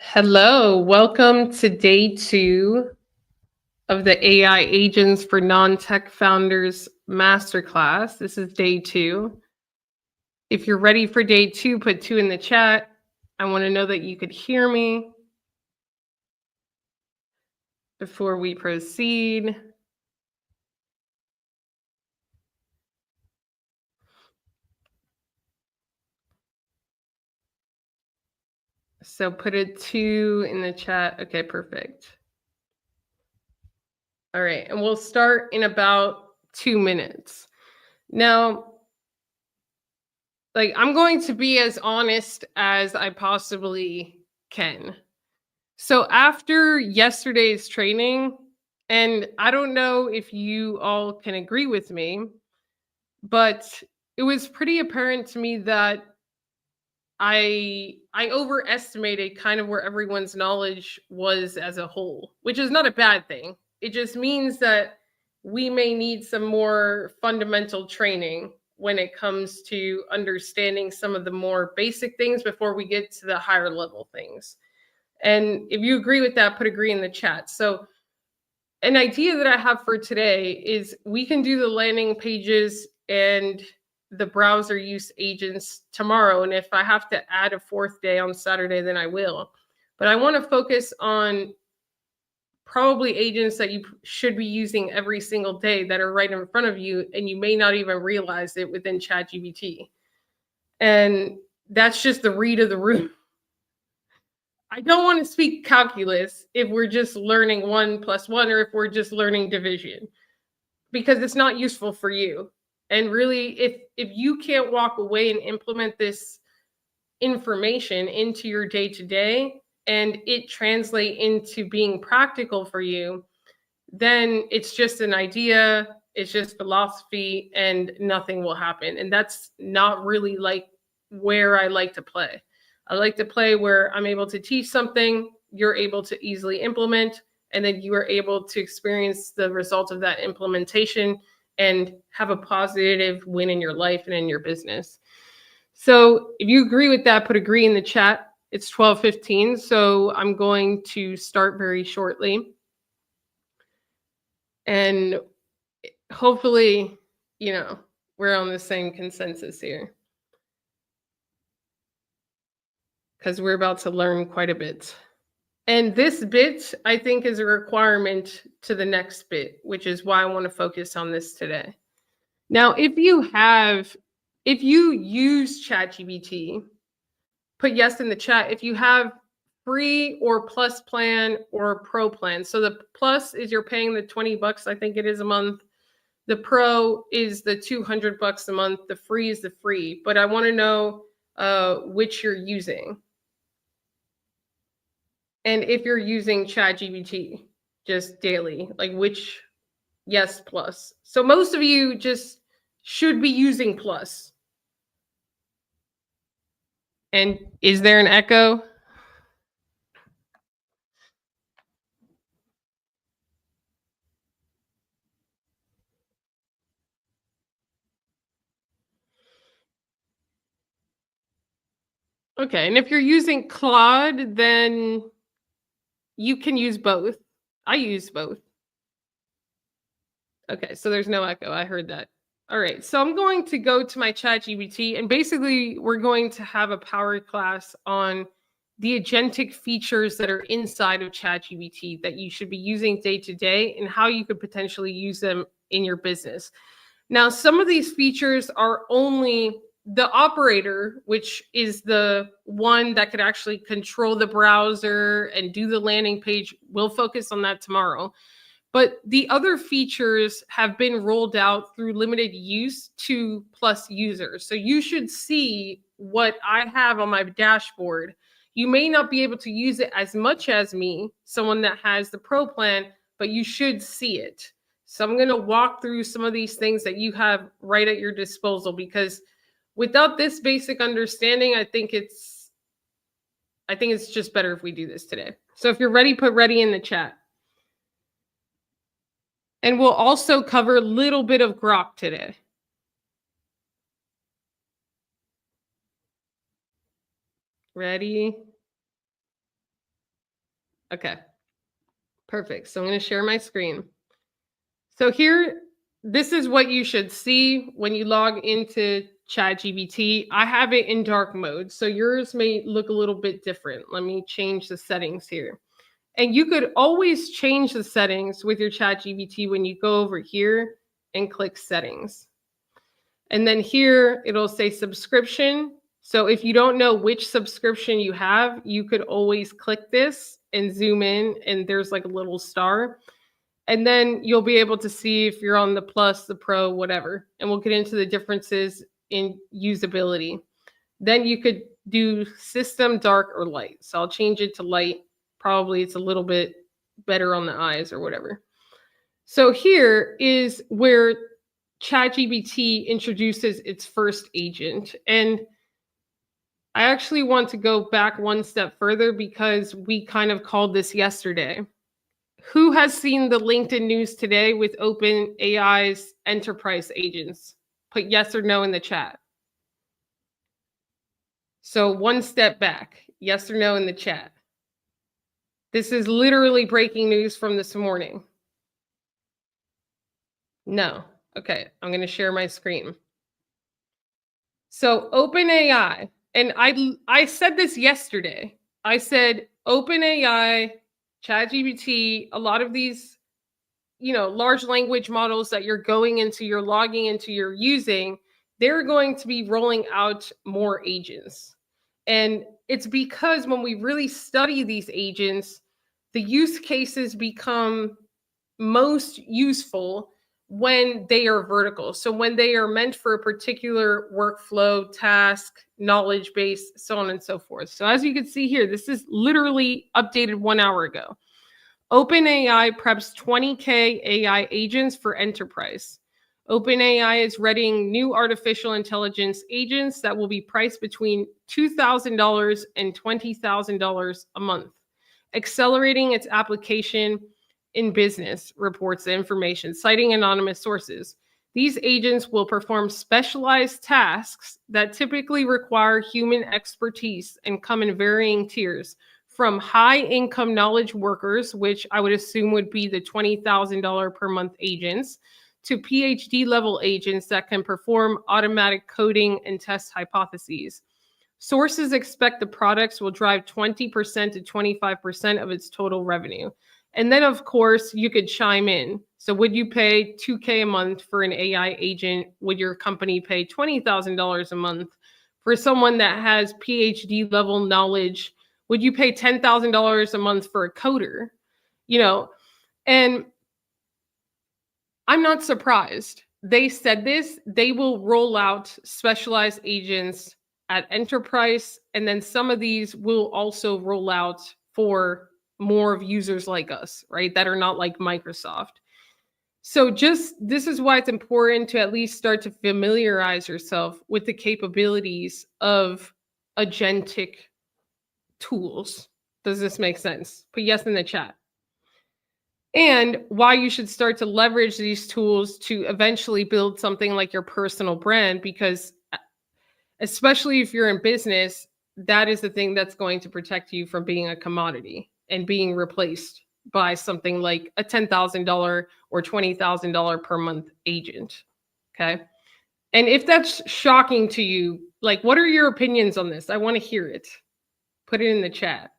Hello, welcome to day two of the AI Agents for Non-Tech Founders Masterclass. This is day two. If you're ready for day two, put two in the chat. I want to know that you could hear me before we proceed. So put a two in the chat. Okay, perfect. All right, and we'll start in about 2 minutes. Now, I'm going to be as honest as I possibly can. So after yesterday's training, and I don't know if you all can agree with me, but it was pretty apparent to me that I overestimated kind of where everyone's knowledge was as a whole, which is not a bad thing. It just means that we may need some more fundamental training when it comes to understanding some of the more basic things before we get to the higher level things. And if you agree with that, put agree in the chat. So an idea that I have for today is we can do the landing pages and the browser use agents tomorrow. And if I have to add a fourth day on Saturday, then I will. But I want to focus on probably agents that you should be using every single day that are right in front of you, and you may not even realize it within ChatGPT. And that's just the read of the room. I don't want to speak calculus if we're just learning 1 + 1 or if we're just learning division, because it's not useful for you. And really, if you can't walk away and implement this information into your day to day and it translate into being practical for you, then it's just an idea, it's just philosophy, and nothing will happen. And that's not really like where I like to play. I like to play where I'm able to teach something, you're able to easily implement, and then you are able to experience the result of that implementation and have a positive win in your life and in your business. So if you agree with that, put agree in the chat. It's 12:15, so I'm going to start very shortly. And hopefully, we're on the same consensus here, because we're about to learn quite a bit. And this bit, I think, is a requirement to the next bit, which is why I want to focus on this today. Now, if you use ChatGPT, put yes in the chat. If you have free or plus plan or pro plan. So the plus is you're paying the $20, I think it is, a month. The pro is the $200 a month. The free is the free. But I want to know which you're using. And if you're using ChatGPT just daily, like which yes plus. So most of you just should be using plus. And is there an echo? Okay, and if you're using Claude, then you can use both. I use both. Okay, so there's no echo. I heard that. All right, so I'm going to go to my ChatGPT, and basically we're going to have a power class on the agentic features that are inside of ChatGPT that you should be using day to day and how you could potentially use them in your business. Now, some of these features are only the operator, which is the one that could actually control the browser and do the landing page. We'll focus on that tomorrow. But the other features have been rolled out through limited use to plus users. So you should see what I have on my dashboard. You may not be able to use it as much as me, someone that has the pro plan, but you should see it. So I'm going to walk through some of these things that you have right at your disposal, because without this basic understanding, I think it's just better if we do this today. So if you're ready, put ready in the chat. And we'll also cover a little bit of Grok today. Ready? Okay, perfect. So I'm going to share my screen. So here, this is what you should see when you log into ChatGPT. I have it in dark mode, so yours may look a little bit different. Let me change the settings here. And you could always change the settings with your ChatGPT when you go over here and click settings. And then here it'll say subscription. So if you don't know which subscription you have, you could always click this and zoom in, and there's like a little star. And then you'll be able to see if you're on the plus, the pro, whatever. And we'll get into the differences in usability. Then you could do system, dark, or light. So I'll change it to light. Probably it's a little bit better on the eyes or whatever. So here is where ChatGPT introduces its first agent. And I actually want to go back one step further because we kind of called this yesterday. Who has seen the LinkedIn news today with OpenAI's enterprise agents? Put yes or no in the chat. So one step back, yes or no in the chat. This is literally breaking news from this morning. No. Okay, I'm going to share my screen. So OpenAI, and I said this yesterday. I said OpenAI, ChatGPT, a lot of these, large language models that you're logging into, you're using, they're going to be rolling out more agents. And it's because when we really study these agents, the use cases become most useful when they are vertical. So when they are meant for a particular workflow, task, knowledge base, so on and so forth. So as you can see here, this is literally updated 1 hour ago. OpenAI preps 20K AI agents for enterprise. OpenAI is readying new artificial intelligence agents that will be priced between $2,000 and $20,000 a month, accelerating its application in business, reports the information, citing anonymous sources. These agents will perform specialized tasks that typically require human expertise and come in varying tiers, from high-income knowledge workers, which I would assume would be the $20,000 per month agents, to PhD-level agents that can perform automatic coding and test hypotheses. Sources expect the products will drive 20% to 25% of its total revenue. And then, of course, you could chime in. So would you pay $2K a month for an AI agent? Would your company pay $20,000 a month for someone that has PhD level knowledge? Would you pay $10,000 a month for a coder? And I'm not surprised. They said this, they will roll out specialized agents at enterprise, and then some of these will also roll out for more of users like us, right? That are not like Microsoft. So this is why it's important to at least start to familiarize yourself with the capabilities of agentic tools. Does this make sense? Put yes in the chat. And why you should start to leverage these tools to eventually build something like your personal brand, because especially if you're in business, that is the thing that's going to protect you from being a commodity and being replaced by something like a $10,000 or $20,000 per month agent. Okay. And if that's shocking to you, like, what are your opinions on this? I want to hear it. Put it in the chat.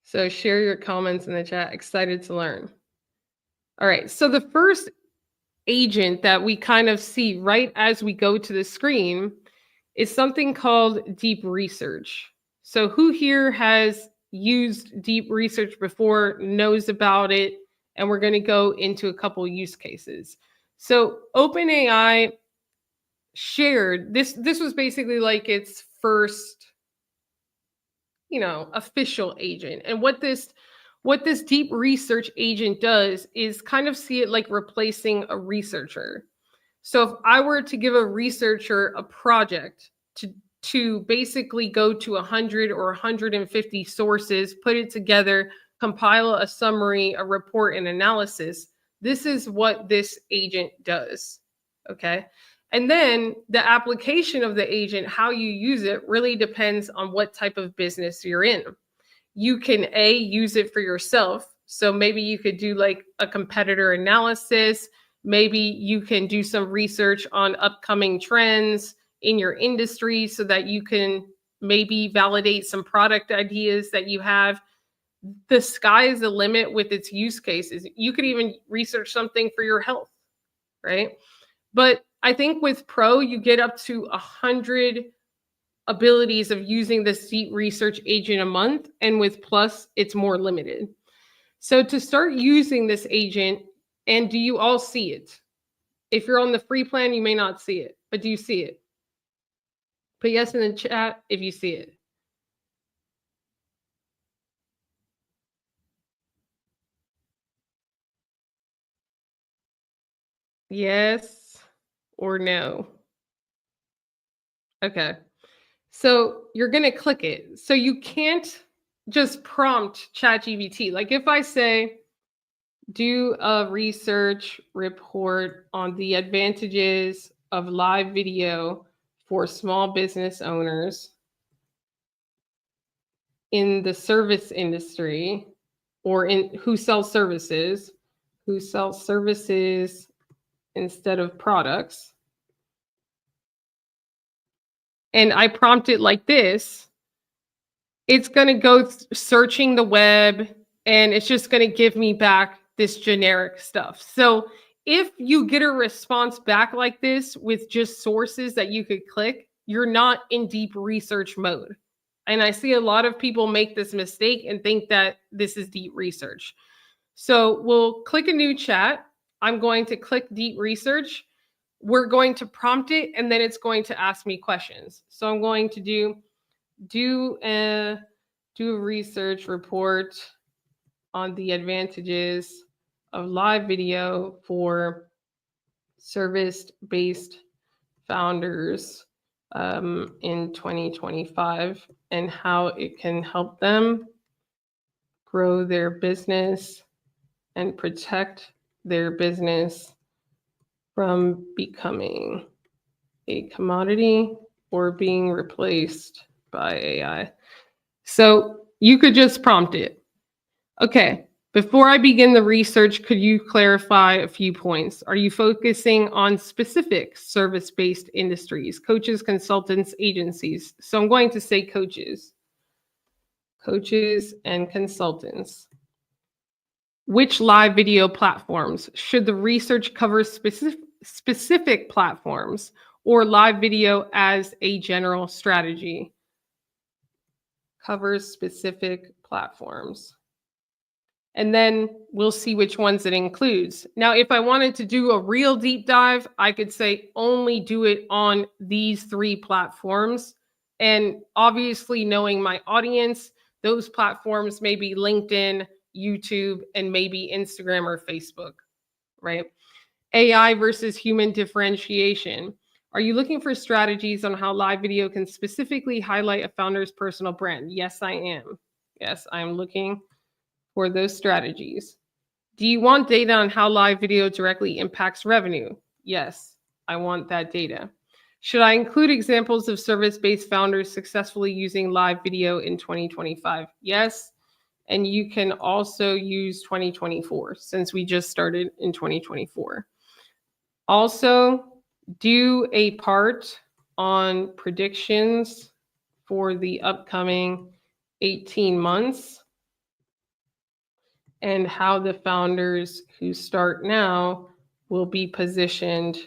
So share your comments in the chat. Excited to learn. All right. So the first agent that we kind of see right as we go to the screen is something called deep research. So who here has used deep research before, knows about it? And we're going to go into a couple use cases. So OpenAI shared this was basically like its first official agent. And what this deep research agent does is kind of see it like replacing a researcher. So if I were to give a researcher a project to basically go to 100 or 150 sources, put it together, compile a summary, a report, and analysis. This is what this agent does. Okay. And then the application of the agent, how you use it, really depends on what type of business you're in. You can use it for yourself. So maybe you could do like a competitor analysis. Maybe you can do some research on upcoming trends in your industry so that you can maybe validate some product ideas that you have. The sky is the limit with its use cases. You could even research something for your health, right? But I think with Pro, you get up to 100 abilities of using this deep research agent a month. And with Plus, it's more limited. So to start using this agent, and do you all see it? If you're on the free plan, you may not see it, but do you see it? Put yes in the chat if you see it. Yes or no? Okay. So you're going to click it. So you can't just prompt ChatGPT. Like if I say, do a research report on the advantages of live video for small business owners in the service industry, or in who sell services instead of products. And I prompt it like this, it's going to go searching the web, and it's just going to give me back this generic stuff. So if you get a response back like this with just sources that you could click, you're not in deep research mode. And I see a lot of people make this mistake and think that this is deep research. So we'll click a new chat. I'm going to click deep research. We're going to prompt it, and then it's going to ask me questions. So I'm going to do a research report on the advantages of live video for service-based founders in 2025 and how it can help them grow their business and protect their business from becoming a commodity or being replaced by AI. So you could just prompt it. Okay, before I begin the research, could you clarify a few points? Are you focusing on specific service-based industries, coaches, consultants, agencies? So I'm going to say coaches and consultants. Which live video platforms? Should the research cover specific platforms or live video as a general strategy? Covers specific platforms. And then we'll see which ones it includes. Now, if I wanted to do a real deep dive, I could say only do it on these 3 platforms. And obviously, knowing my audience, those platforms may be LinkedIn, YouTube, and maybe Instagram or Facebook, right? AI versus human differentiation. Are you looking for strategies on how live video can specifically highlight a founder's personal brand? Yes, I am. Yes, I'm looking for those strategies. Do you want data on how live video directly impacts revenue? Yes, I want that data. Should I include examples of service-based founders successfully using live video in 2025? Yes, and you can also use 2024 since we just started in 2024. Also, do a part on predictions for the upcoming 18 months and how the founders who start now will be positioned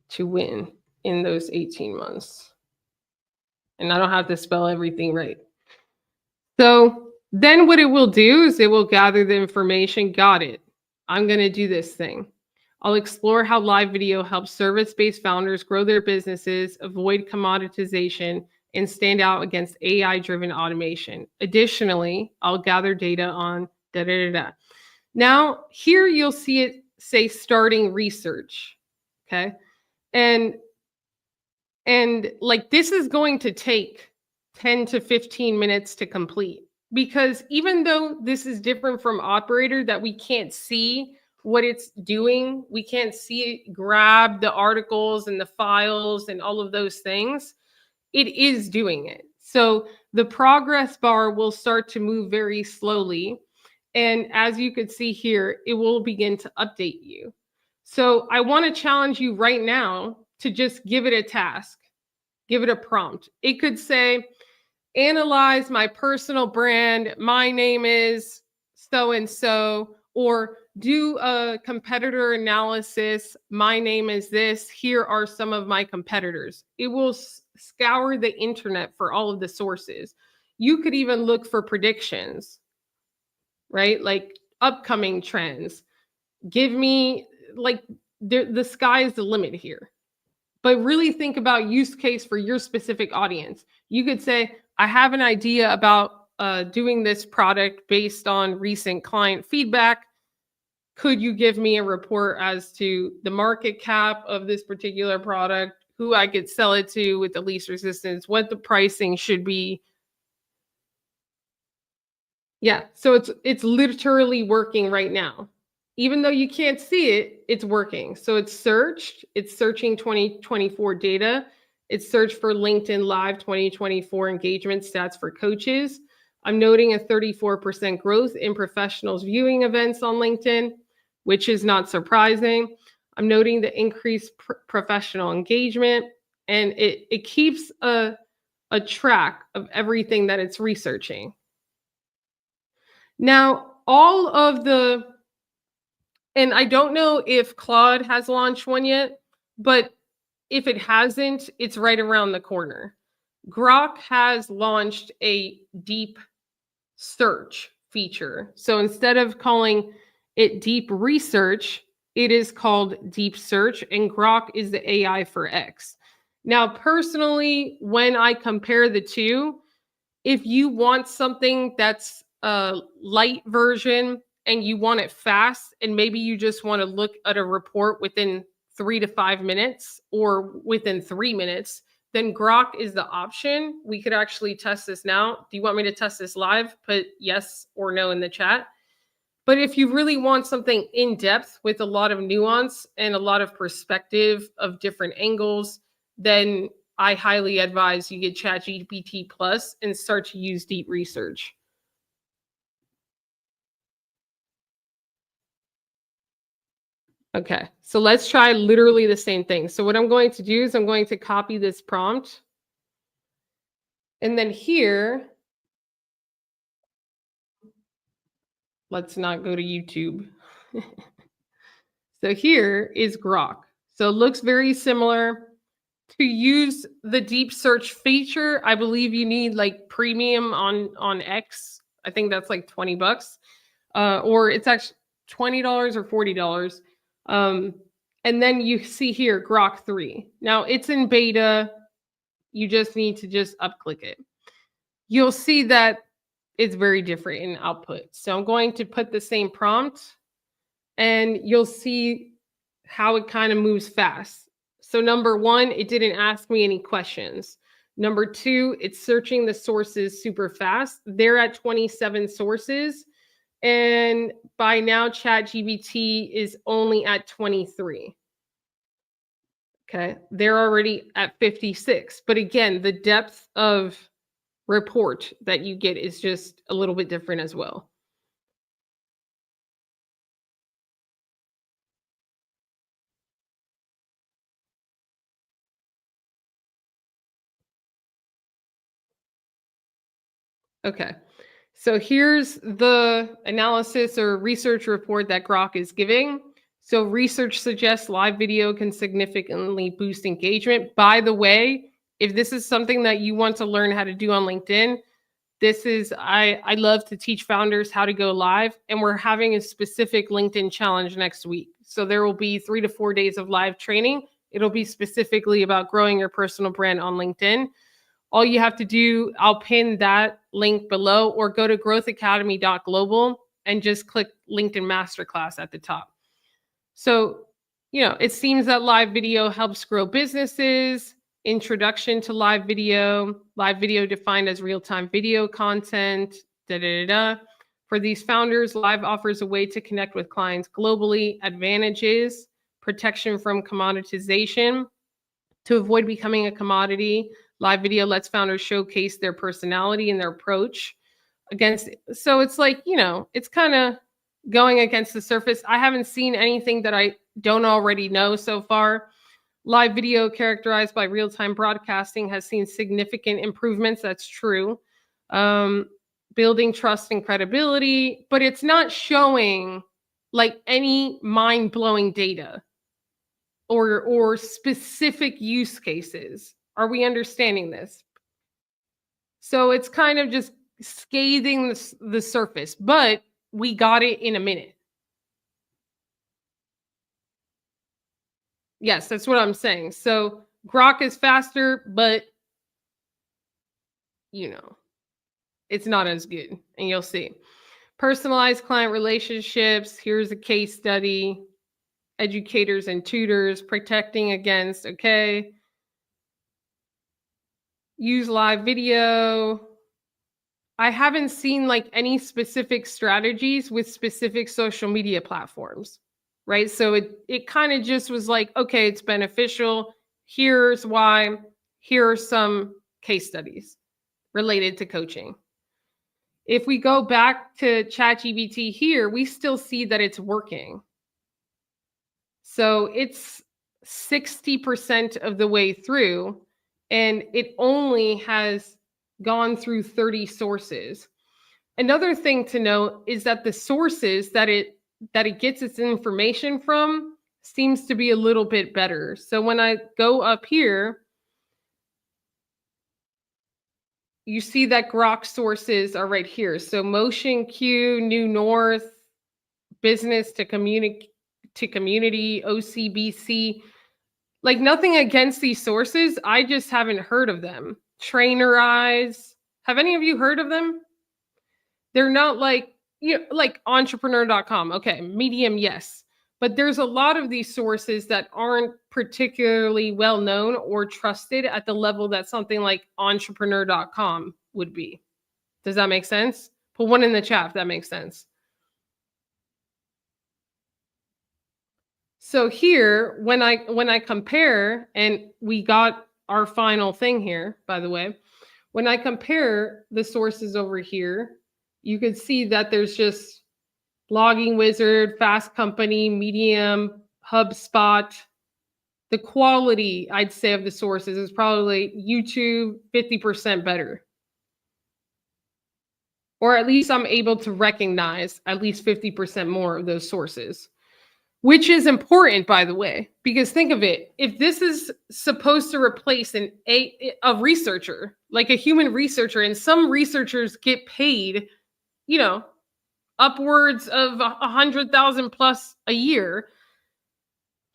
to win in those 18 months. And I don't have to spell everything right. So then what it will do is it will gather the information. Got it. I'm going to do this thing. I'll explore how live video helps service-based founders grow their businesses, avoid commoditization, and stand out against AI-driven automation. Additionally, I'll gather data on da-da-da-da. Now, here you'll see it say starting research, okay? And like this is going to take 10 to 15 minutes to complete. because even though this is different from operator, that we can't see what it's doing, we can't see it grab the articles and the files and all of those things, it is doing it. So the progress bar will start to move very slowly. And as you could see here, it will begin to update you. So I want to challenge you right now to just give it a task, give it a prompt. It could say, analyze my personal brand. My name is so and so, or do a competitor analysis. My name is this. Here are some of my competitors. It will scour the internet for all of the sources. You could even look for predictions, right? Like upcoming trends. Give me, like, the sky is the limit here. But really think about use case for your specific audience. You could say, I have an idea about doing this product based on recent client feedback. Could you give me a report as to the market cap of this particular product, who I could sell it to with the least resistance, what the pricing should be? Yeah, so it's literally working right now. Even though you can't see it, it's working. So it's searched, it's searching 2024 data. It's searched for LinkedIn Live 2024 engagement stats for coaches. I'm noting a 34% growth in professionals viewing events on LinkedIn, which is not surprising. I'm noting the increased professional engagement, and it keeps a track of everything that it's researching. Now, all of the, and I don't know if Claude has launched one yet, but if it hasn't, it's right around the corner. Grok has launched a deep search feature. So instead of calling it deep research, it is called deep search, and Grok is the AI for X. Now, personally, when I compare the two, if you want something that's a light version and you want it fast, and maybe you just want to look at a report within 3 to 5 minutes or within 3 minutes, then Grok is the option. We could actually test this now. Do you want me to test this live? Put yes or no in the chat. But if you really want something in depth with a lot of nuance and a lot of perspective of different angles, then I highly advise you get ChatGPT Plus and start to use deep research. Okay, so let's try literally the same thing. So what I'm going to do is I'm going to copy this prompt. And then here, let's not go to YouTube. So here is Grok. So it looks very similar. To use the deep search feature, I believe you need like premium on X. I think that's like $20, or it's actually $20 or $40. And then you see here Grok 3. Now it's in beta. You just need to just upclick it. You'll see that it's very different in output. So I'm going to put the same prompt, and you'll see how it kind of moves fast. So number one, it didn't ask me any questions. Number two, it's searching the sources super fast. They're at 27 sources. And by now, ChatGPT is only at 23. Okay, they're already at 56. But again, the depth of report that you get is just a little bit different as well. Okay, so here's the analysis or research report that Grok is giving. So research suggests live video can significantly boost engagement. By the way, if this is something that you want to learn how to do on LinkedIn, this is, I love to teach founders how to go live, and we're having a specific LinkedIn challenge next week. So there will be 3 to 4 days of live training. It'll be specifically about growing your personal brand on LinkedIn. All you have to do, I'll pin that link below, or go to growthacademy.global and just click LinkedIn Masterclass at the top. So, it seems that live video helps grow businesses. Introduction to live video defined as real-time video content, Da, da, da, da. For these founders, Live offers a way to connect with clients globally, advantages, protection from commoditization. To avoid becoming a commodity, live video lets founders showcase their personality and their approach against. So it's like, it's kind of going against the surface. I haven't seen anything that I don't already know so far. Live video characterized by real-time broadcasting has seen significant improvements. That's true. Building trust and credibility, but it's not showing like any mind-blowing data or specific use cases. Are we understanding this? So it's kind of just scathing the surface, but we got it in a minute. Yes, that's what I'm saying. So Grok is faster, but it's not as good, and you'll see. Personalized client relationships. Here's a case study. Educators and tutors protecting against, okay. Use live video. I haven't seen like any specific strategies with specific social media platforms, right? So it kind of just was like, okay, it's beneficial. Here's why. Here are some case studies related to coaching. If we go back to ChatGPT here, we still see that it's working. So it's 60% of the way through, and it only has gone through 30 sources. Another thing to note is that the sources that it gets its information from seems to be a little bit better. So when I go up here, you see that Grok sources are right here. So Motion Q, New North, Business to Community, OCBC. Like, nothing against these sources. I just haven't heard of them. Trainerize. Have any of you heard of them? They're not like, like entrepreneur.com. Okay. Medium, yes. But there's a lot of these sources that aren't particularly well known or trusted at the level that something like entrepreneur.com would be. Does that make sense? Put one in the chat if that makes sense. So here, when I compare, and we got our final thing here, by the way, when I compare the sources over here, you could see that there's just Blogging Wizard, Fast Company, Medium, HubSpot. The quality, I'd say, of the sources is probably YouTube 50% better. Or at least I'm able to recognize at least 50% more of those sources. Which is important, by the way, because think of it. If this is supposed to replace a researcher, like a human researcher, and some researchers get paid, upwards of 100,000 plus a year,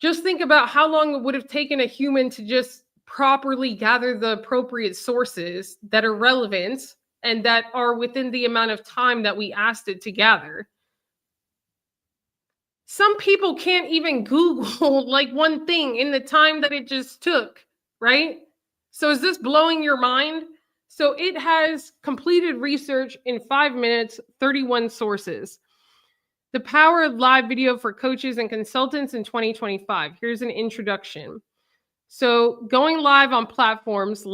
just think about how long it would have taken a human to just properly gather the appropriate sources that are relevant and that are within the amount of time that we asked it to gather. Some people can't even Google like one thing in the time that it just took, right? So is this blowing your mind? So it has completed research in 5 minutes, 31 sources. The power of live video for coaches and consultants in 2025. Here's an introduction. So going live on platforms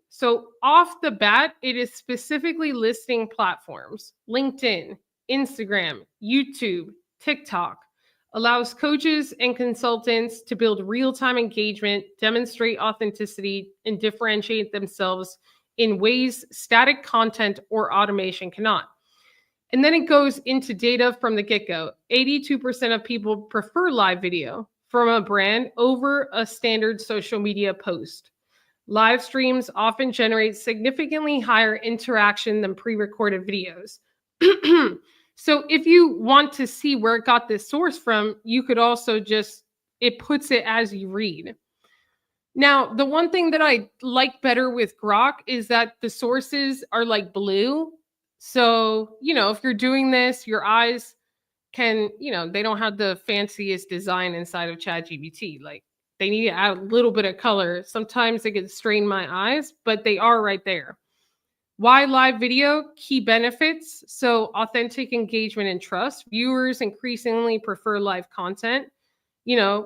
so off the bat, it is specifically listing platforms: LinkedIn, Instagram, YouTube, TikTok. Allows coaches and consultants to build real-time engagement, demonstrate authenticity, and differentiate themselves in ways static content or automation cannot. And then it goes into data from the get-go. 82% of people prefer live video from a brand over a standard social media post. Live streams often generate significantly higher interaction than pre-recorded videos. So if you want to see where it got this source from, you could also it puts it as you read. Now, the one thing that I like better with Grok is that the sources are like blue. So, if you're doing this, your eyes can, they don't have the fanciest design inside of ChatGPT. Like, they need to add a little bit of color. Sometimes it can strain my eyes, but they are right there. Why live video? Key benefits. So, authentic engagement and trust. Viewers increasingly prefer live content.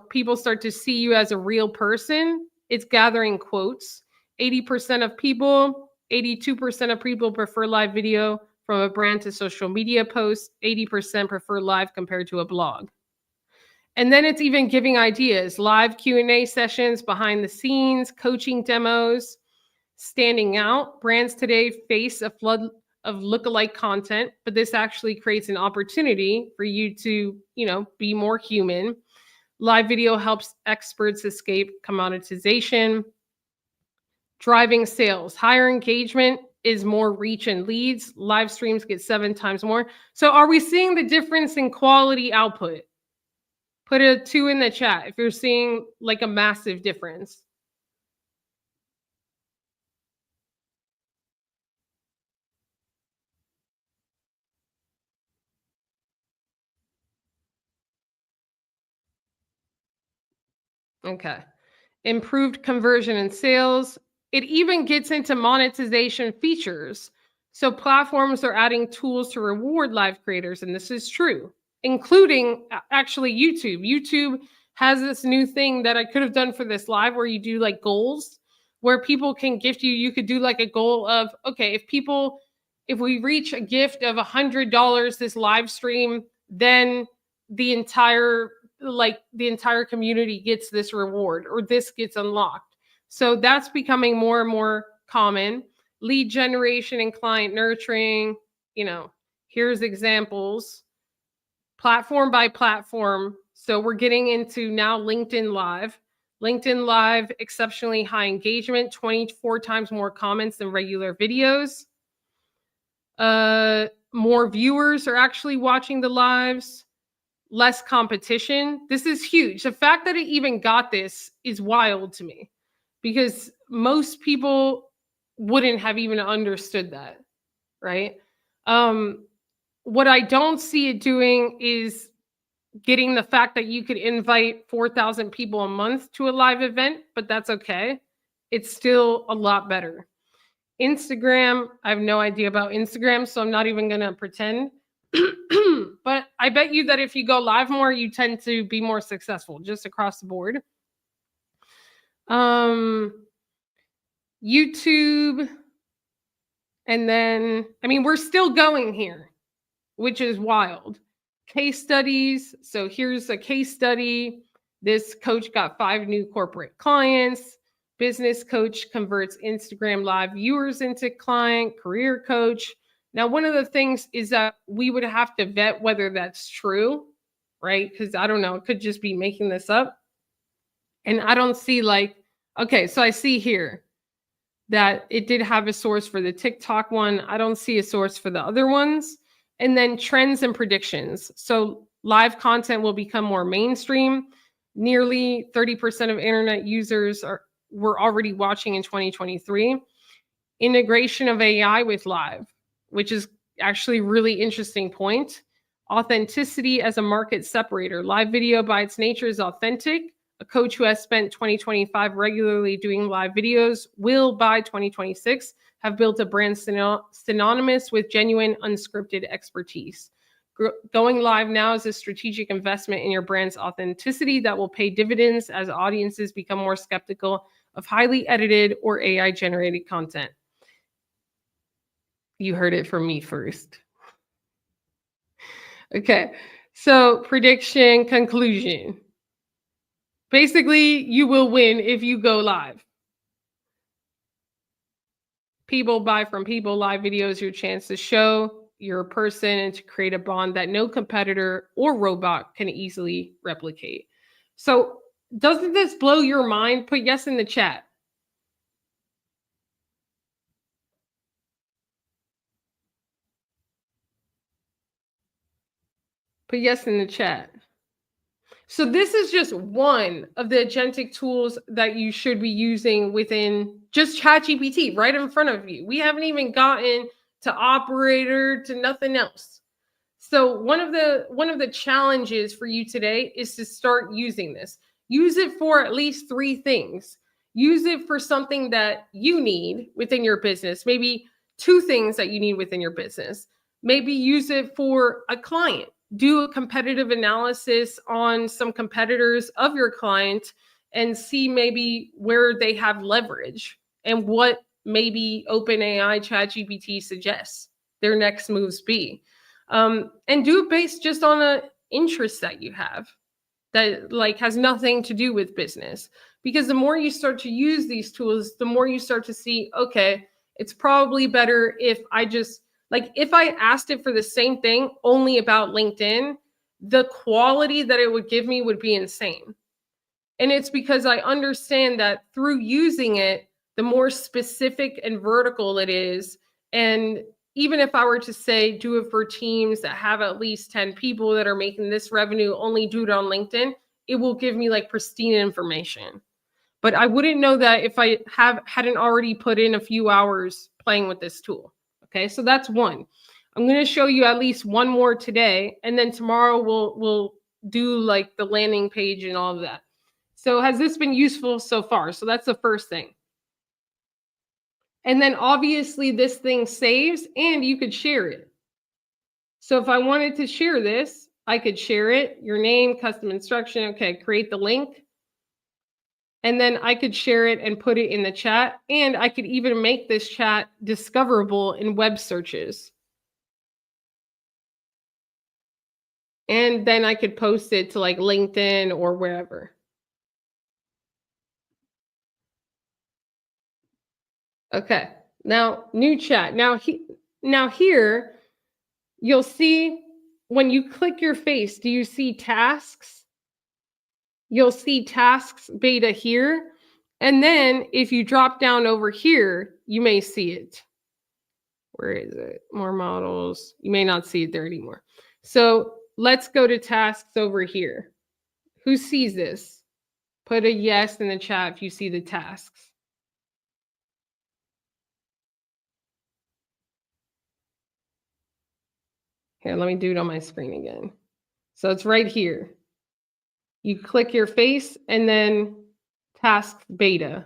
People start to see you as a real person. It's gathering quotes. 80% of people, 82% of people prefer live video from a brand to social media posts. 80% prefer live compared to a blog. And then it's even giving ideas, live Q&A sessions, behind the scenes, coaching demos, standing out. Brands today face a flood of lookalike content, but this actually creates an opportunity for you to, be more human. Live video helps experts escape commoditization. Driving sales, higher engagement is more reach and leads. Live streams get 7 times more. So are we seeing the difference in quality output? Put a 2 in the chat if you're seeing like a massive difference. Okay. Improved conversion and sales. It even gets into monetization features. So platforms are adding tools to reward live creators, and this is true, including actually YouTube. YouTube has this new thing that I could have done for this live where you do like goals where people can gift you. You could do like a goal of, okay, if we reach a gift of $100 this live stream, then the entire community gets this reward or this gets unlocked. So that's becoming more and more common. Lead generation and client nurturing, here's examples, platform by platform. So we're getting into now LinkedIn Live. LinkedIn Live, exceptionally high engagement, 24 times more comments than regular videos. More viewers are actually watching the lives. Less competition. This is huge. The fact that it even got this is wild to me because most people wouldn't have even understood that, right? What I don't see it doing is getting the fact that you could invite 4,000 people a month to a live event, but that's okay. It's still a lot better. Instagram, I have no idea about Instagram, so I'm not even going to pretend. But I bet you that if you go live more, you tend to be more successful just across the board. YouTube. And then, we're still going here, which is wild. Case studies. So here's a case study. This coach got 5 new corporate clients. Business coach converts Instagram live viewers into client. Career coach. Now, one of the things is that we would have to vet whether that's true, right? Because I don't know, it could just be making this up. And I don't see okay, so I see here that it did have a source for the TikTok one. I don't see a source for the other ones. And then trends and predictions. So live content will become more mainstream. Nearly 30% of internet users were already watching in 2023. Integration of AI with live, which is actually really interesting point. Authenticity as a market separator. Live video by its nature is authentic. A coach who has spent 2025 regularly doing live videos will, by 2026, have built a brand synonymous with genuine unscripted expertise. Going live now is a strategic investment in your brand's authenticity that will pay dividends as audiences become more skeptical of highly edited or AI-generated content. You heard it from me first. Okay, so prediction, conclusion. Basically, you will win if you go live. People buy from people. Live video is your chance to show you're a person and to create a bond that no competitor or robot can easily replicate. So doesn't this blow your mind? Put yes in the chat. Put yes in the chat. So this is just one of the agentic tools that you should be using within just ChatGPT right in front of you. We haven't even gotten to operator, to nothing else. So one of the challenges for you today is to start using this. Use it for at least 3 things. Use it for something that you need within your business. Maybe two things that you need within your business. Maybe use it for a client. Do a competitive analysis on some competitors of your client and see maybe where they have leverage and what maybe OpenAI ChatGPT suggests their next moves be. And do it based just on an interest that you have that like has nothing to do with business. Because the more you start to use these tools, the more you start to see, okay, it's probably better if I just, like if I asked it for the same thing only about LinkedIn, the quality that it would give me would be insane. And it's because I understand that through using it, the more specific and vertical it is. And even if I were to say, do it for teams that have at least 10 people that are making this revenue, only do it on LinkedIn, it will give me like pristine information. But I wouldn't know that if I hadn't already put in a few hours playing with this tool. Okay, so that's one. I'm going to show you at least one more today, and then tomorrow we'll do like the landing page and all of that. So has this been useful so far? So that's the first thing. And then obviously this thing saves and you could share it. So if I wanted to share this, I could share it, your name, custom instruction. Okay, create the link. And then I could share it and put it in the chat. And I could even make this chat discoverable in web searches. And then I could post it to like LinkedIn or wherever. Okay, now new chat. Now here, you'll see when you click your face, do you see tasks? You'll see tasks beta here. And then if you drop down over here, you may see it. Where is it? More models. You may not see it there anymore. So let's go to tasks over here. Who sees this? Put a yes in the chat if you see the tasks. Here, let me do it on my screen again. So it's right here. You click your face and then task beta.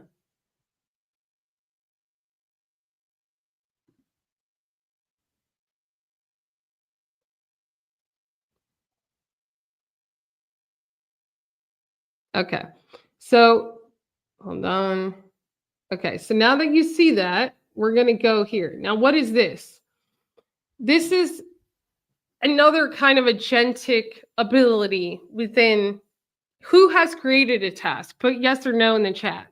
Okay, so hold on. Okay, so now that you see that, we're going to go here. Now, what is this? This is another kind of agentic ability within. Who has created a task? Put yes or no in the chat.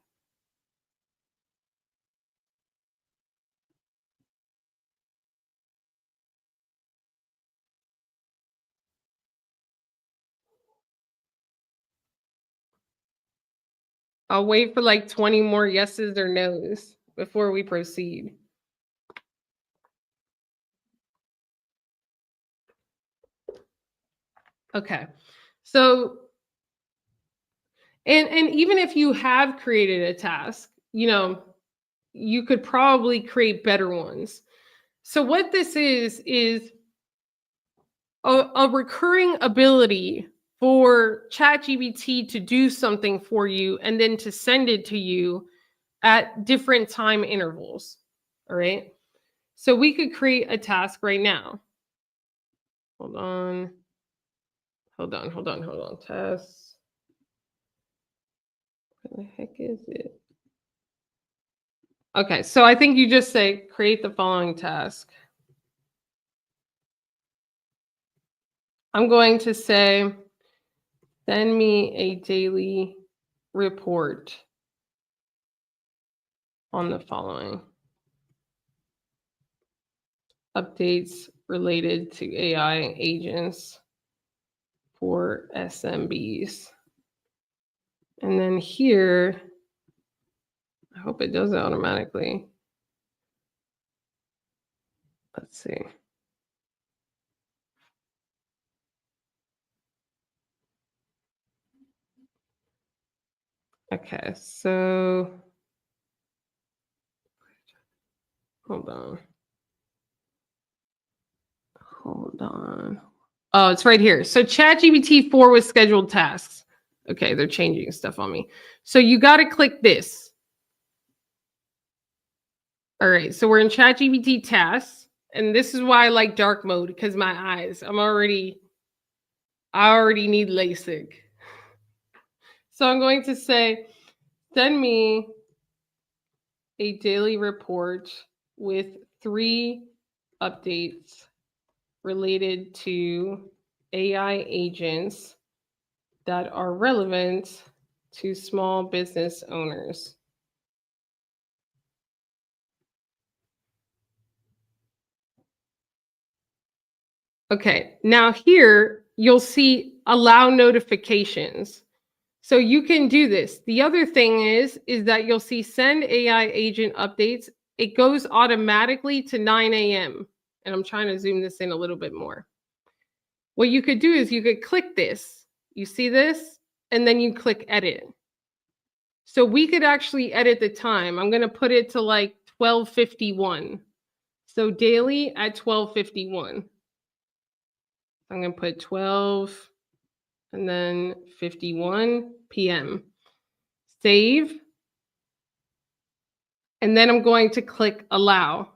I'll wait for like 20 more yeses or nos before we proceed. Okay, so and even if you have created a task, you know, you could probably create better ones. So what this is a recurring ability for ChatGPT to do something for you and then to send it to you at different time intervals. All right. So we could create a task right now. Hold on. Tasks. What the heck is it? Okay. So I think you just say create the following task. I'm going to say, send me a daily report on the following updates related to AI agents for SMBs. And then here, I hope it does it automatically. Let's see. Okay, so hold on. Oh, it's right here. So ChatGPT 4 with scheduled tasks. Okay, they're changing stuff on me. So you got to click this. All right, so we're in ChatGPT tasks, and this is why I like dark mode because my eyes. I already need LASIK. So I'm going to say, send me a daily report with 3 updates related to AI agents that are relevant to small business owners. Okay, now here you'll see allow notifications. So you can do this. The other thing is that you'll see send AI agent updates. It goes automatically to 9 a.m. And I'm trying to zoom this in a little bit more. What you could do is you could click this. You see this? And then you click edit. So we could actually edit the time. I'm going to put it to like 12:51. So daily at 12:51. I'm going to put 12 and then 51 p.m. Save. And then I'm going to click allow.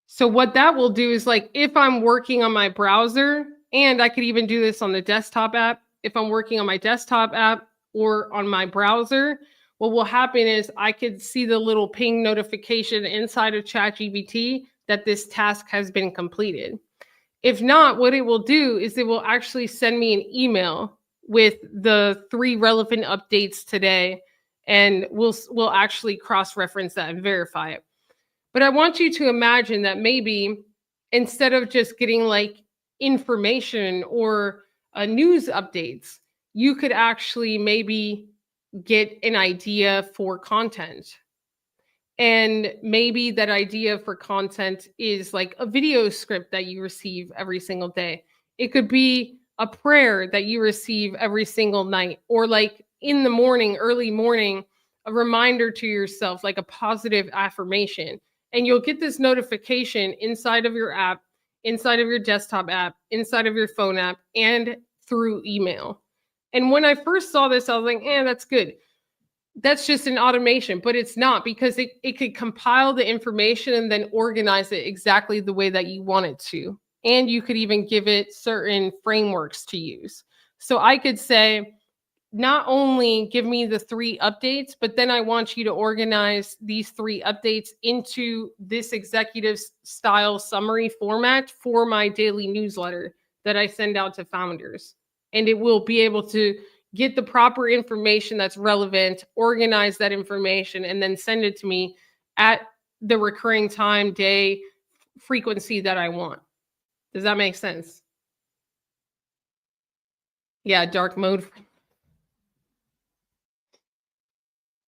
So what that will do is like if I'm working on my browser, and I could even do this on the desktop app, if I'm working on my desktop app or on my browser, what will happen is I could see the little ping notification inside of ChatGPT that this task has been completed. If not, what it will do is it will actually send me an email with the 3 relevant updates today, and we'll actually cross-reference that and verify it. But I want you to imagine that maybe instead of just getting like information or news updates, you could actually maybe get an idea for content. And maybe that idea for content is like a video script that you receive every single day. It could be a prayer that you receive every single night, or like in the morning, early morning, a reminder to yourself, like a positive affirmation. And you'll get this notification inside of your app, inside of your desktop app, inside of your phone app, and through email. And when I first saw this, I was like, that's good. That's just an automation, but it's not, because it could compile the information and then organize it exactly the way that you want it to. And you could even give it certain frameworks to use. So I could say, not only give me the 3 updates, but then I want you to organize these 3 updates into this executive style summary format for my daily newsletter that I send out to founders. And it will be able to get the proper information that's relevant, organize that information, and then send it to me at the recurring time, day, frequency that I want. Does that make sense? Yeah, dark mode.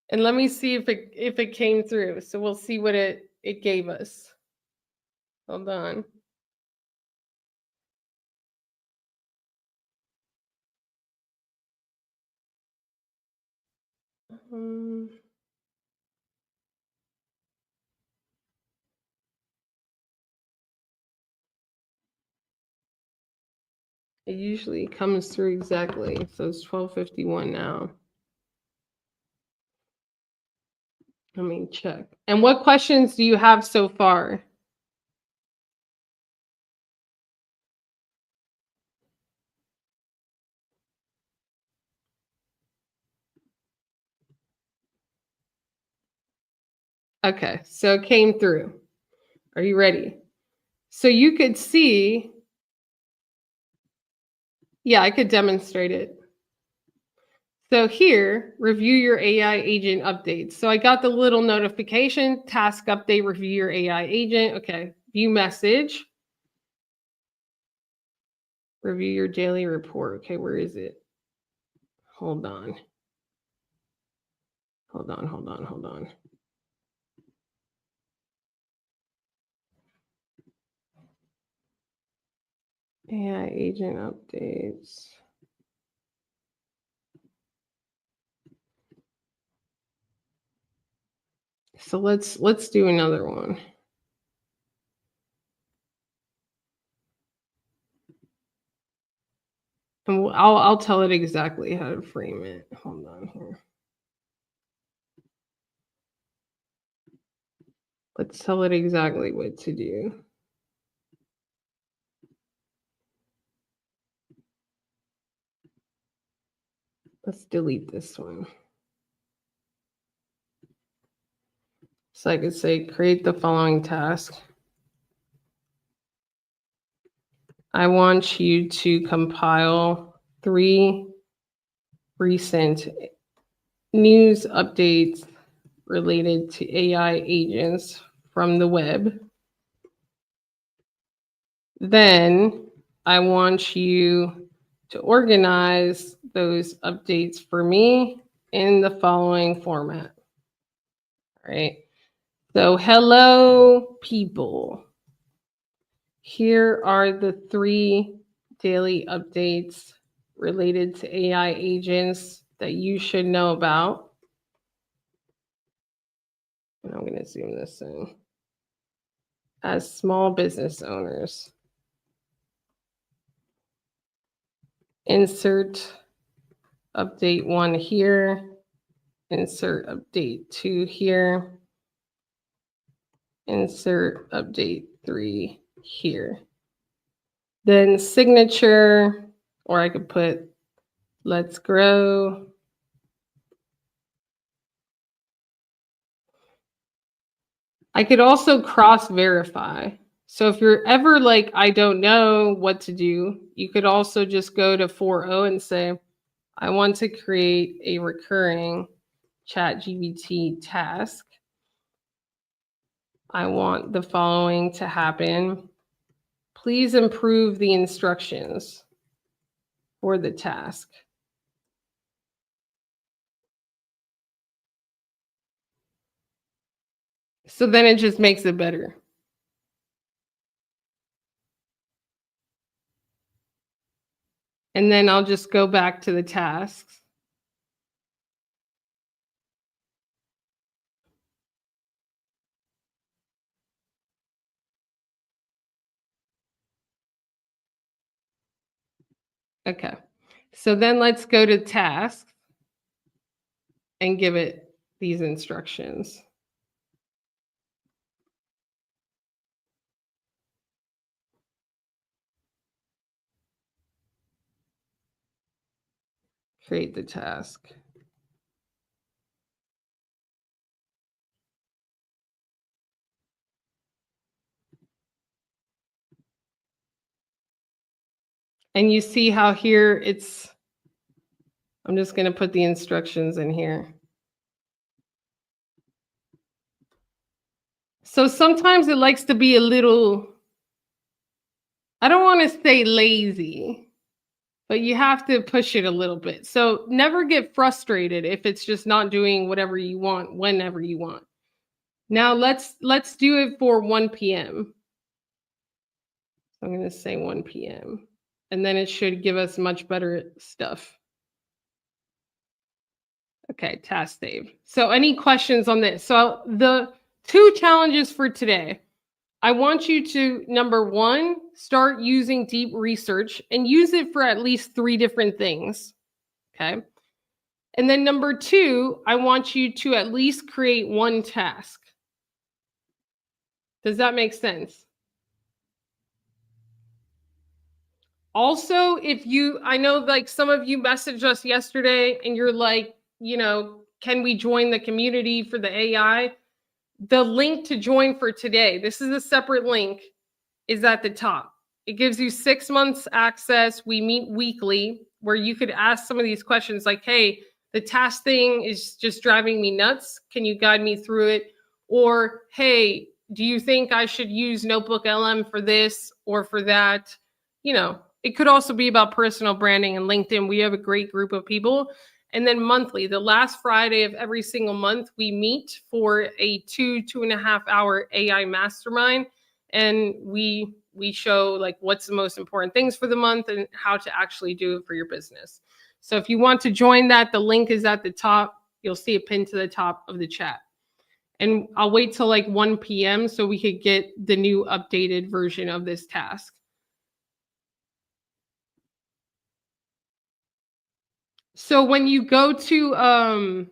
And let me see if it came through. So we'll see what it gave us. Hold on. Um, it usually comes through exactly. So it's 12:51 now. Let me check. And what questions do you have so far? Okay, so it came through. Are you ready? So you could see, yeah, I could demonstrate it. So here, review your AI agent updates. So I got the little notification, task update, review your AI agent. Okay, view message. Review your daily report. Okay, where is it? Hold on. Hold on, hold on, hold on. AI agent updates. So let's do another one. And I'll tell it exactly how to frame it. Hold on here. Let's tell it exactly what to do. Let's delete this one. So I could say, create the following task. I want you to compile 3 recent news updates related to AI agents from the web. Then I want you to organize those updates for me in the following format. All right. So, hello, people. Here are the 3 daily updates related to AI agents that you should know about. And I'm going to zoom this in. As small business owners, insert update 1 here, insert update 2 here, insert update 3 here. Then signature, or I could put let's grow. I could also cross verify. So if you're ever like, I don't know what to do, you could also just go to 4.0 and say, I want to create a recurring ChatGPT task. I want the following to happen. Please improve the instructions for the task. So then it just makes it better. And then I'll just go back to the tasks. Okay. So then let's go to tasks and give it these instructions. Create the task. And you see how here it's, I'm just going to put the instructions in here. So sometimes it likes to be a little, I don't want to say lazy, but you have to push it a little bit. So never get frustrated if it's just not doing whatever you want whenever you want. Now let's do it for 1 p.m. I'm going to say 1 p.m. and then it should give us much better stuff. Okay, task saved. So any questions on this? So the 2 challenges for today. I want you to, number 1, start using deep research and use it for at least 3 different things. Okay. And then number 2, I want you to at least create 1 task. Does that make sense? Also, if you, I know like some of you messaged us yesterday and you're like, can we join the community for the AI? The link to join for today, this is a separate link, is at the top. It gives you 6 months access. We meet weekly where you could ask some of these questions like, hey, the task thing is just driving me nuts. Can you guide me through it? Or, hey, do you think I should use Notebook LM for this or for that? It could also be about personal branding and LinkedIn. We have a great group of people. And then monthly, the last Friday of every single month, we meet for a 2.5 hour AI mastermind. And we show like what's the most important things for the month and how to actually do it for your business. So if you want to join that, the link is at the top. You'll see it pinned to the top of the chat. And I'll wait till like 1 p.m. so we could get the new updated version of this task. So when you go to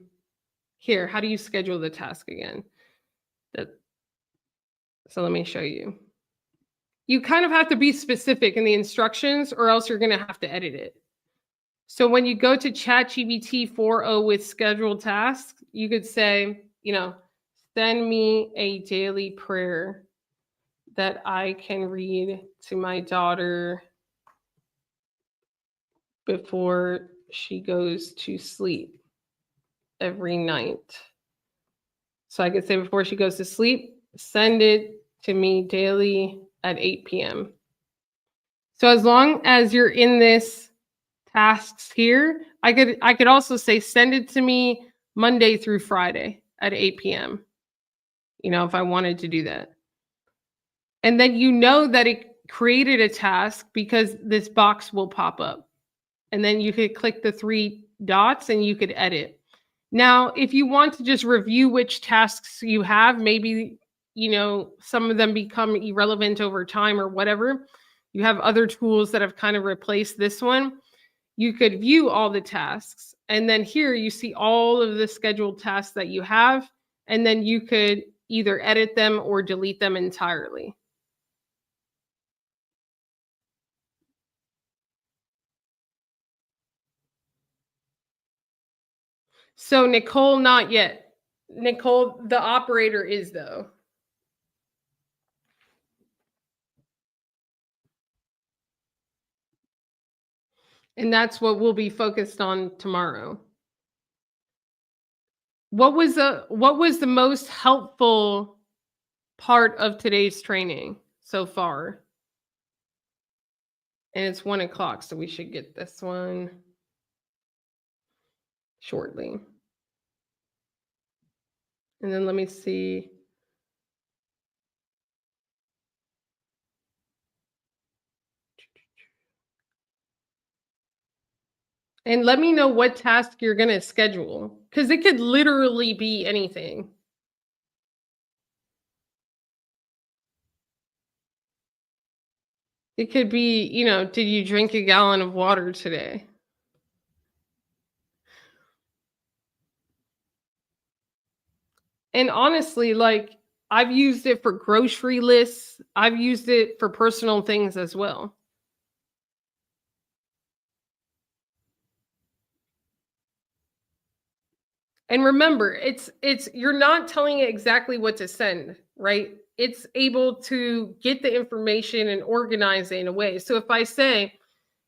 here, how do you schedule the task again? So let me show you. You kind of have to be specific in the instructions or else you're going to have to edit it. So when you go to ChatGPT 4.0 with scheduled tasks, you could say, send me a daily prayer that I can read to my daughter before she goes to sleep every night. So I could say before she goes to sleep, send it to me daily at 8 p.m. So as long as you're in this tasks here, I could also say send it to me Monday through Friday at 8 p.m. If I wanted to do that. And then that it created a task because this box will pop up. And then you could click the 3 dots and you could edit. Now, if you want to just review which tasks you have, maybe, some of them become irrelevant over time or whatever. You have other tools that have kind of replaced this one. You could view all the tasks. And then here you see all of the scheduled tasks that you have. And then you could either edit them or delete them entirely. So Nicole, not yet. Nicole, the operator is though. And that's what we'll be focused on tomorrow. What was the most helpful part of today's training so far? And it's 1:00, so we should get this one shortly. And then let me see. And let me know what task you're going to schedule, because it could literally be anything. It could be, did you drink a gallon of water today? And honestly, like, I've used it for grocery lists. I've used it for personal things as well. And remember, it's you're not telling it exactly what to send, right? It's able to get the information and organize it in a way. So if I say,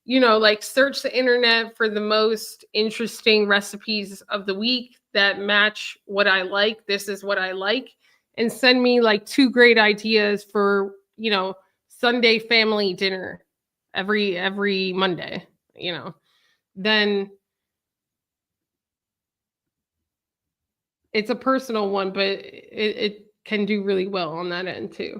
like, search the internet for the most interesting recipes of the week that match what I like, this is what I like, and send me like 2 great ideas for, Sunday family dinner every Monday, then it's a personal one, but it can do really well on that end too.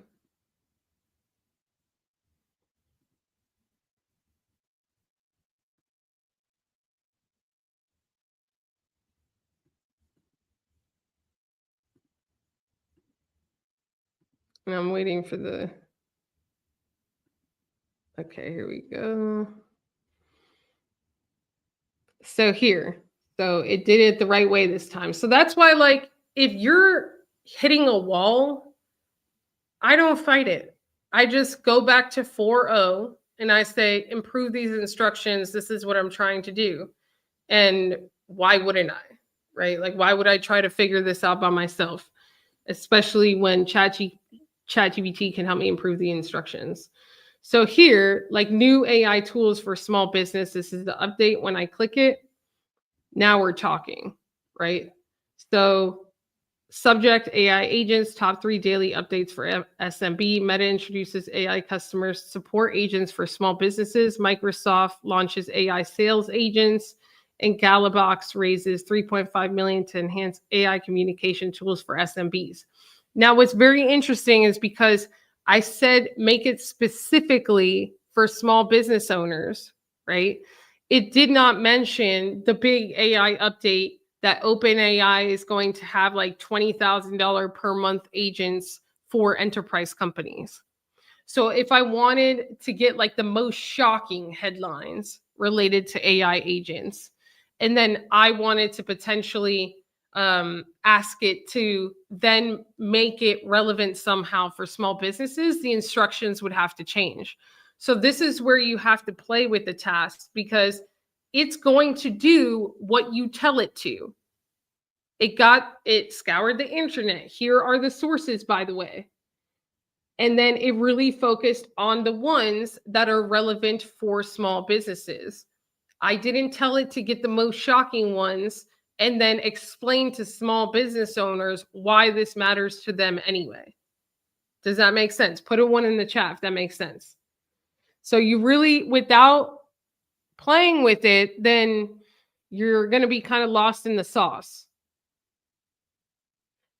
And I'm waiting for the. Okay, here we go. So it did it the right way this time. So that's why, like, if you're hitting a wall, I don't fight it. I just go back to 4.0 and I say, improve these instructions. This is what I'm trying to do. And why wouldn't I? Right? Like, why would I try to figure this out by myself? Especially when ChatGPT can help me improve the instructions. So here, like, new AI tools for small business, this is the update. When I click it, now we're talking, right? So subject, AI agents, top 3 daily updates for SMB. Meta introduces AI customer support agents for small businesses. Microsoft launches AI sales agents. And Galabox raises $3.5 million to enhance AI communication tools for SMBs. Now, what's very interesting is because I said make it specifically for small business owners, right? It did not mention the big AI update that OpenAI is going to have like $20,000 per month agents for enterprise companies. So if I wanted to get like the most shocking headlines related to AI agents, and then I wanted to potentially ask it to then make it relevant somehow for small businesses, the instructions would have to change. So this is where you have to play with the tasks, because it's going to do what you tell it to. It scoured the internet. Here are the sources, by the way. And then it really focused on the ones that are relevant for small businesses. I didn't tell it to get the most shocking ones and then explain to small business owners why this matters to them anyway. Does that make sense? Put a 1 in the chat if that makes sense. So you really, without playing with it, then you're going to be kind of lost in the sauce.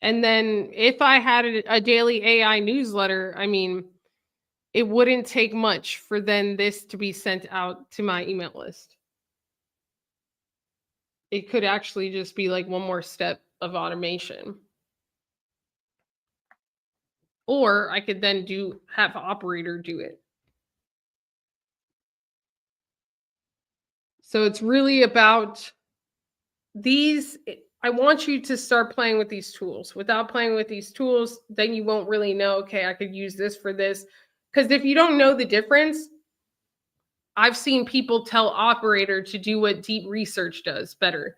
And then if I had a daily AI newsletter, I mean, it wouldn't take much for then this to be sent out to my email list. It could actually just be like one more step of automation. Or I could then have an operator do it. So it's really about these. I want you to start playing with these tools. Without playing with these tools, then you won't really know, okay, I could use this for this. Because if you don't know the difference, I've seen people tell operator to do what deep research does better.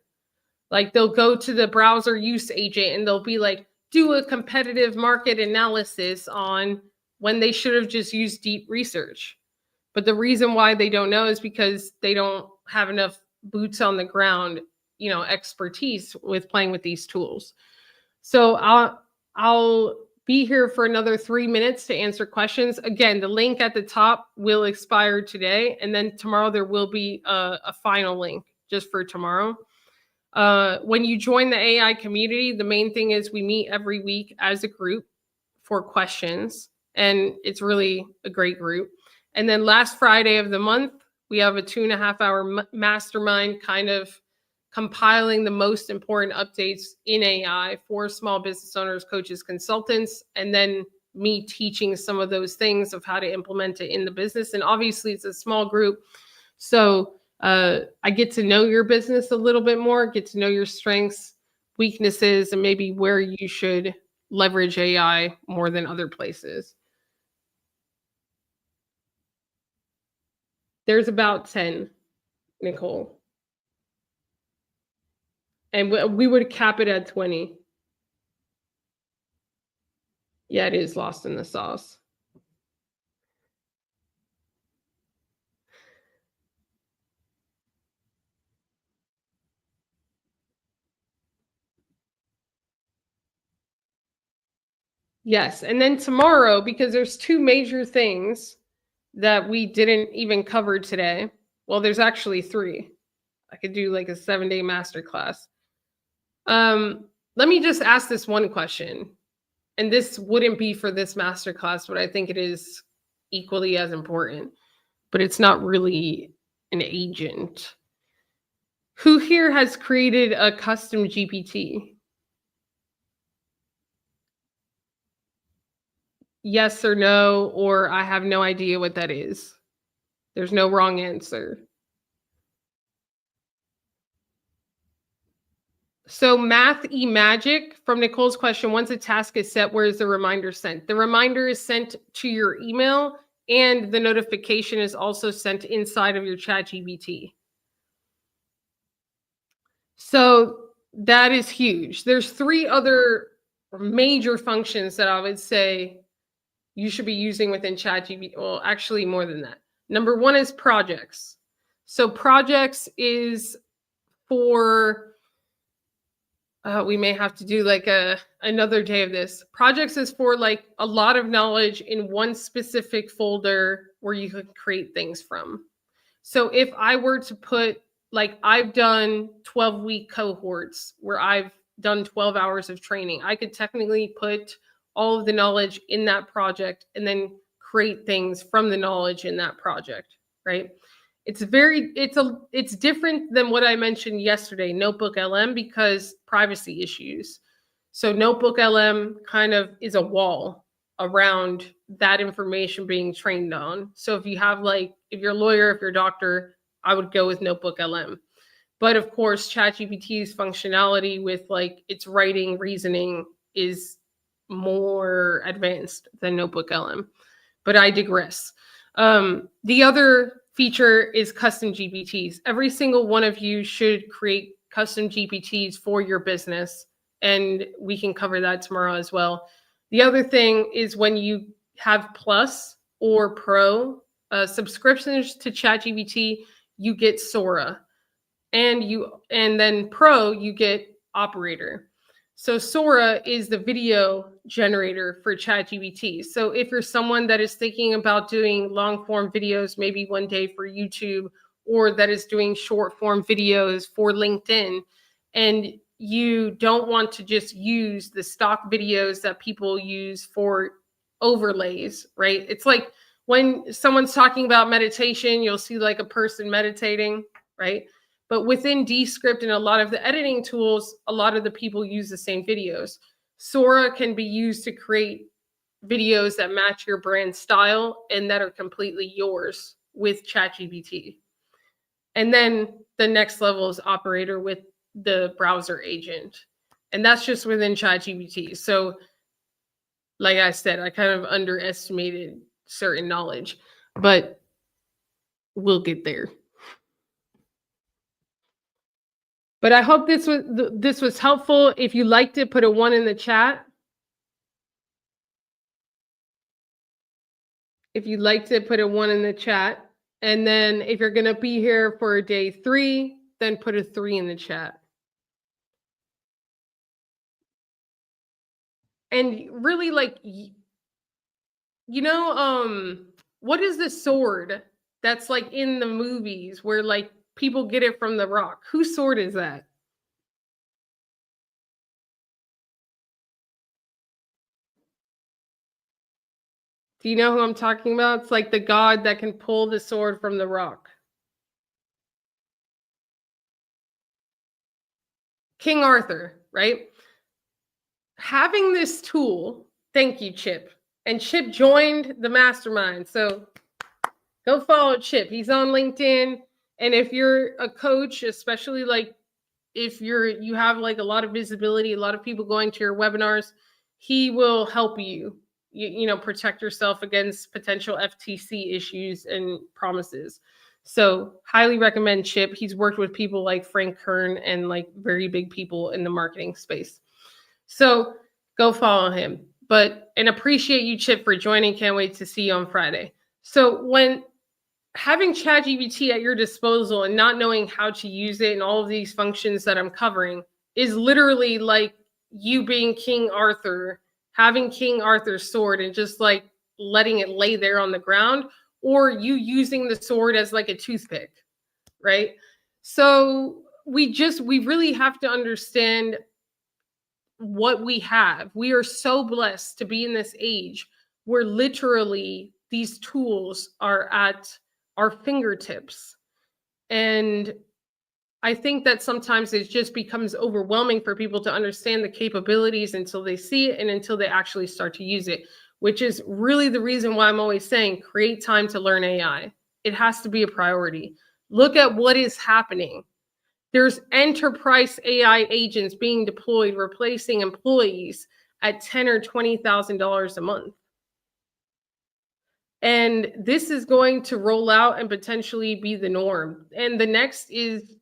Like they'll go to the browser use agent and they'll be like, do a competitive market analysis on, when they should have just used deep research. But the reason why they don't know is because they don't have enough boots on the ground, expertise with playing with these tools. So I'll be here for another 3 minutes to answer questions. Again, the link at the top will expire today, and then tomorrow there will be a final link just for tomorrow. When you join the AI community, the main thing is we meet every week as a group for questions, and it's really a great group. And then last Friday of the month, we have a 2.5-hour mastermind, kind of compiling the most important updates in AI for small business owners, coaches, consultants, and then me teaching some of those things of how to implement it in the business. And obviously it's a small group, so I get to know your business a little bit more, get to know your strengths, weaknesses, and maybe where you should leverage AI more than other places. There's about 10, Nicole. And we would cap it at 20. Yeah, it is lost in the sauce. Yes, and then tomorrow, because there's 2 major things that we didn't even cover today. Well, there's actually 3. I could do like a 7-day masterclass. Let me just ask this one question. And this wouldn't be for this masterclass, but I think it is equally as important. But it's not really an agent. Who here has created a custom GPT? Yes or no, or I have no idea what that is. There's no wrong answer. So Math-E-Magic, from Nicole's question, once a task is set, where is the reminder sent? The reminder is sent to your email, and the notification is also sent inside of your ChatGPT. So that is huge. There's 3 other major functions that I would say you should be using within ChatGPT. Well, actually more than that. Number 1 is projects. So projects is for, we may have to do like another day of this. Projects is for like a lot of knowledge in one specific folder where you can create things from. So if I were to put, like, I've done 12-week cohorts where I've done 12 hours of training, I could technically put all of the knowledge in that project and then create things from the knowledge in that project, right? It's different than what I mentioned yesterday, Notebook LM, because privacy issues. So Notebook LM kind of is a wall around that information being trained on. So if you have, like, if you're a lawyer, if you're a doctor, I would go with Notebook LM. But of course, ChatGPT's functionality with like its writing, reasoning is more advanced than Notebook LM. But I digress. The other feature is custom GPTs. Every single one of you should create custom GPTs for your business, and we can cover that tomorrow as well. The other thing is when you have Plus or Pro subscriptions to ChatGPT, you get Sora, and then Pro you get Operator. So Sora is the video generator for ChatGPT. So if you're someone that is thinking about doing long form videos, maybe one day for YouTube, or that is doing short form videos for LinkedIn, and you don't want to just use the stock videos that people use for overlays, right? It's like when someone's talking about meditation, you'll see like a person meditating, right? But within Descript and a lot of the editing tools, a lot of the people use the same videos. Sora can be used to create videos that match your brand style and that are completely yours with ChatGPT. And then the next level is Operator with the browser agent. And that's just within ChatGPT. So, like I said, I kind of underestimated certain knowledge, but we'll get there. But I hope this was helpful. If you liked it, put a 1 in the chat. If you liked it, put a 1 in the chat. And then if you're going to be here for day 3, then put a 3 in the chat. And really, like, what is the sword that's like in the movies where like people get it from The Rock? Whose sword is that? Do you know who I'm talking about? It's like the god that can pull the sword from The Rock. King Arthur, right? Having this tool, thank you, Chip. And Chip joined the mastermind. So go follow Chip. He's on LinkedIn. And if you're a coach, especially like if you have like a lot of visibility, a lot of people going to your webinars, he will help you, protect yourself against potential FTC issues and promises. So highly recommend Chip. He's worked with people like Frank Kern and like very big people in the marketing space. So go follow him. And appreciate you, Chip, for joining. Can't wait to see you on Friday. So when having ChatGPT at your disposal and not knowing how to use it and all of these functions that I'm covering is literally like you being King Arthur, having King Arthur's sword and just like letting it lay there on the ground, or you using the sword as like a toothpick, right? So we really have to understand what we have. We are so blessed to be in this age where literally these tools are at our fingertips. And I think that sometimes it just becomes overwhelming for people to understand the capabilities until they see it and until they actually start to use it, which is really the reason why I'm always saying create time to learn AI. It has to be a priority. Look at what is happening. There's enterprise AI agents being deployed, replacing employees at $10,000 or $20,000 a month. And this is going to roll out and potentially be the norm. And the next is,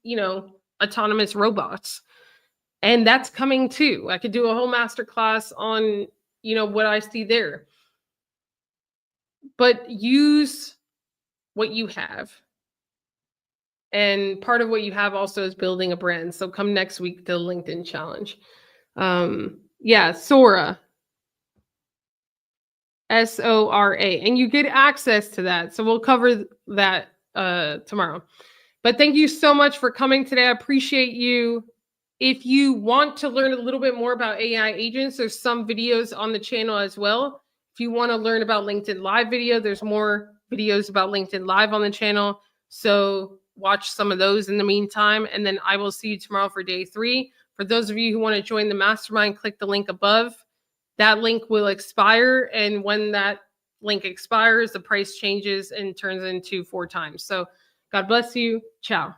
autonomous robots. And that's coming too. I could do a whole masterclass on, what I see there. But use what you have. And part of what you have also is building a brand. So come next week to the LinkedIn challenge. Sora. Sora. And you get access to that. So we'll cover that tomorrow. But thank you so much for coming today. I appreciate you. If you want to learn a little bit more about AI agents, there's some videos on the channel as well. If you want to learn about LinkedIn Live video, there's more videos about LinkedIn Live on the channel. So watch some of those in the meantime. And then I will see you tomorrow for day 3. For those of you who want to join the mastermind, click the link above. That link will expire. And when that link expires, the price changes and turns into 4 times. So God bless you. Ciao.